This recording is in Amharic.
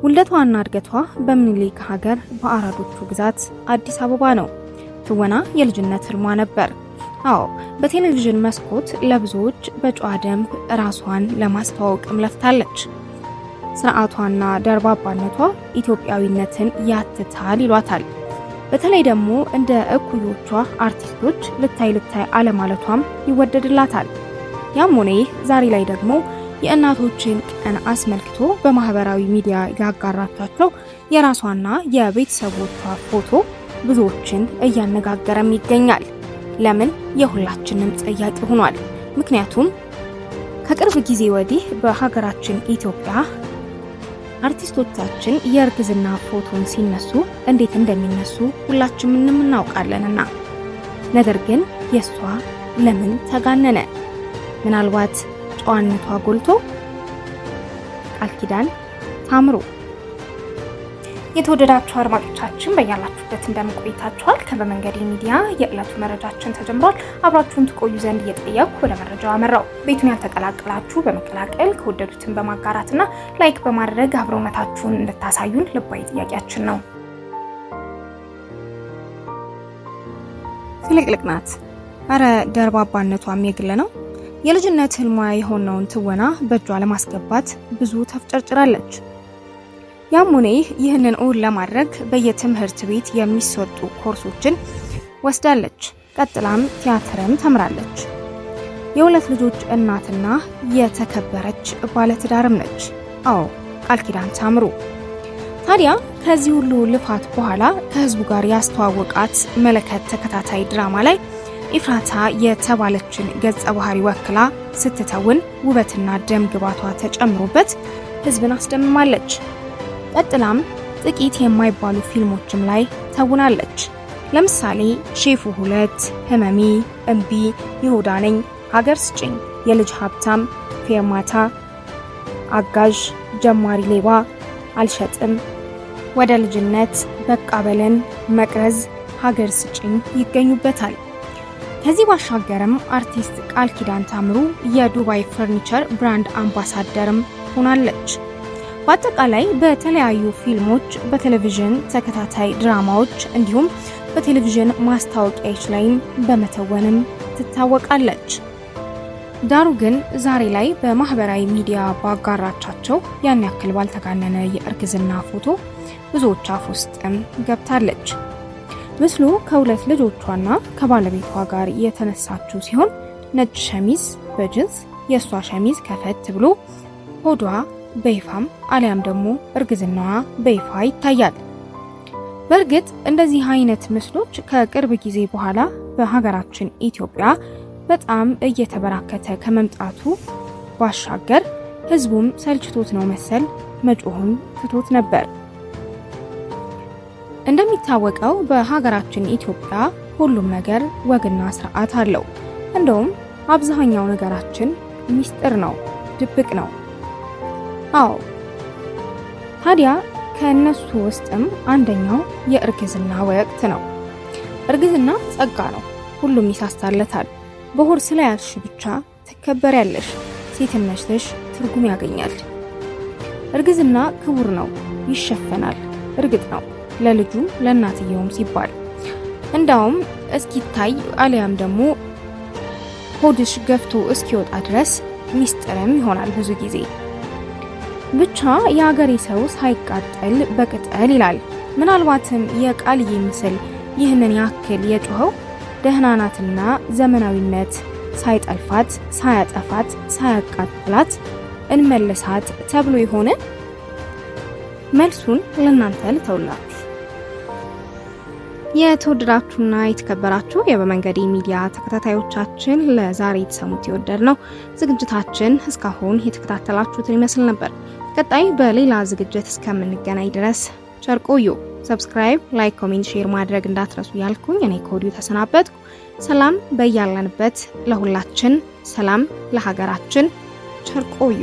ውልደቷና እድገቷ በምኒልክ ሀገር በአራዶቹ ግዛት አዲስ አበባ ነው። ትወና የልጅነት ህልሟ ነበር። አዎ በቴሌቪዥን መስኮት ለብዙዎች በጨዋ ደንብ ራሷን ለማስተዋወቅም ለፍታለች። ስርዓቷና ደርባባነቷ ኢትዮጵያዊነትን ያትታል ይሏታል። በተለይ ደግሞ እንደ እኩዮቿ አርቲስቶች ልታይ አለማለቷም ይወደድላታል። ያም ሆነ ይህ ዛሬ ላይ ደግሞ የእናቶችን ቀን አስመልክቶ በማህበራዊ ሚዲያ ያጋራቻቸው የራሷና የቤተሰቦቿ ፎቶ ብዙዎችን እያነጋገረም ይገኛል። ለምን የሁላችንም ጥያቄ ሆኗል። ምክንያቱም ከቅርብ ጊዜ ወዲህ በሀገራችን ኢትዮጵያ አርቲስቶቻችን የእርግዝና ፎቶን ሲነሱ እንዴት እንደሚነሱ ሁላችንም እናውቃለንና፣ ነገር ግን የሷ ለምን ተጋነነ? ምናልባት ጨዋነቷ ጎልቶ? ቃልኪዳን ታምሩ። የተወደዳችሁ አድማጮቻችን በያላችሁበት እንደምቆይታችኋል። ከበመንገድ ሚዲያ የዕለቱ መረጃችን ተጀምሯል። አብራችሁን ትቆዩ ዘንድ እየጠየቅኩ ወደ መረጃው አመራው። ቤቱን ያልተቀላቀላችሁ በመቀላቀል ከወደዱትን በማጋራትና ላይክ በማድረግ አብሮነታችሁን እንድታሳዩን ልባዊ ጥያቄያችን ነው። ፍልቅልቅ ናት። አረ ደርባባነቷም የግል ነው። የልጅነት ህልሟ የሆነውን ትወና በእጇ ለማስገባት ብዙ ተፍጨርጭራለች። ያም ሆነ ይህንን እውን ለማድረግ በየትምህርት ቤት የሚሰጡ ኮርሶችን ወስዳለች። ቀጥላም ቲያትርም ተምራለች። የሁለት ልጆች እናትና የተከበረች ባለትዳርም ነች። አዎ ቃልኪዳን ታምሩ። ታዲያ ከዚህ ሁሉ ልፋት በኋላ ከህዝቡ ጋር ያስተዋወቃት መለከት ተከታታይ ድራማ ላይ ኢፍራታ የተባለችን ገጸ ባህሪ ወክላ ስትተውን ውበትና ደም ግባቷ ተጨምሮበት ህዝብን አስደምማለች። ቀጥላም ጥቂት የማይባሉ ፊልሞችም ላይ ተውናለች። ለምሳሌ ሼፉ 2፣ ህመሚ፣ እምቢ፣ ይሁዳ ነኝ፣ ሀገር ስጭኝ፣ የልጅ ሀብታም፣ ፌርማታ፣ አጋዥ፣ ጀማሪ ሌባ፣ አልሸጥም፣ ወደ ልጅነት፣ በቃ በለን፣ መቅረዝ፣ ሀገር ስጭኝ ይገኙበታል። ከዚህ ባሻገርም አርቲስት ቃልኪዳን ታምሩ የዱባይ ፈርኒቸር ብራንድ አምባሳደርም ሆናለች። በአጠቃላይ በተለያዩ ፊልሞች፣ በቴሌቪዥን ተከታታይ ድራማዎች እንዲሁም በቴሌቪዥን ማስታወቂያዎች ላይም በመተወንም ትታወቃለች። ዳሩ ግን ዛሬ ላይ በማህበራዊ ሚዲያ ባጋራቻቸው ያን ያክል ባልተጋነነ የእርግዝና ፎቶ ብዙዎች አፍ ውስጥም ገብታለች። ምስሉ ከሁለት ልጆቿና ከባለቤቷ ጋር የተነሳችው ሲሆን ነጭ ሸሚዝ በጅንስ የሷ ሸሚዝ ከፈት ብሎ ሆዷ በይፋም አሊያም ደግሞ እርግዝናዋ በይፋ ይታያል። በእርግጥ እንደዚህ አይነት ምስሎች ከቅርብ ጊዜ በኋላ በሀገራችን ኢትዮጵያ በጣም እየተበራከተ ከመምጣቱ ባሻገር ህዝቡም ሰልችቶት ነው መሰል መጮሁን ትቶት ነበር። እንደሚታወቀው በሀገራችን ኢትዮጵያ ሁሉም ነገር ወግና ስርዓት አለው። እንደውም አብዛኛው ነገራችን ሚስጥር ነው፣ ድብቅ ነው። አዎ ታዲያ ከነሱ ውስጥም አንደኛው የእርግዝና ወቅት ነው። እርግዝና ጸጋ ነው፣ ሁሉም ይሳሳለታል። በሆድ ስለያዝሽ ብቻ ትከበሪያለሽ፣ ሴትነትሽ ትርጉም ያገኛል። እርግዝና ክቡር ነው፣ ይሸፈናል። እርግጥ ነው ለልጁም ለእናትየውም ሲባል እንዳውም እስኪታይ አሊያም ደግሞ ሆድሽ ገፍቶ እስኪወጣ ድረስ ሚስጥርም ይሆናል ብዙ ጊዜ። ብቻ የሀገሬ ሰው ሳይቃጠል በቅጠል ይላል። ምናልባትም የቃልዬ ምስል ይህንን ያክል የጮኸው ደህናናትና ዘመናዊነት ሳይጠልፋት፣ ሳያጠፋት፣ ሳያቃጥላት እንመለሳት ተብሎ ይሆነ? መልሱን ለእናንተ ልተውላችሁ። የተወደዳችሁና የተከበራችሁ የበመንገድ ሚዲያ ተከታታዮቻችን ለዛሬ የተሰሙት የወደድነው ዝግጅታችን እስካሁን የተከታተላችሁትን ይመስል ነበር። ቀጣይ በሌላ ዝግጅት እስከምንገናኝ ድረስ ቸር ቆዩ። ሰብስክራይብ፣ ላይክ፣ ኮሜንት፣ ሼር ማድረግ እንዳትረሱ ያልኩኝ እኔ ከወዲሁ ተሰናበትኩ። ሰላም በያለንበት ለሁላችን፣ ሰላም ለሀገራችን። ቸር ቆዩ።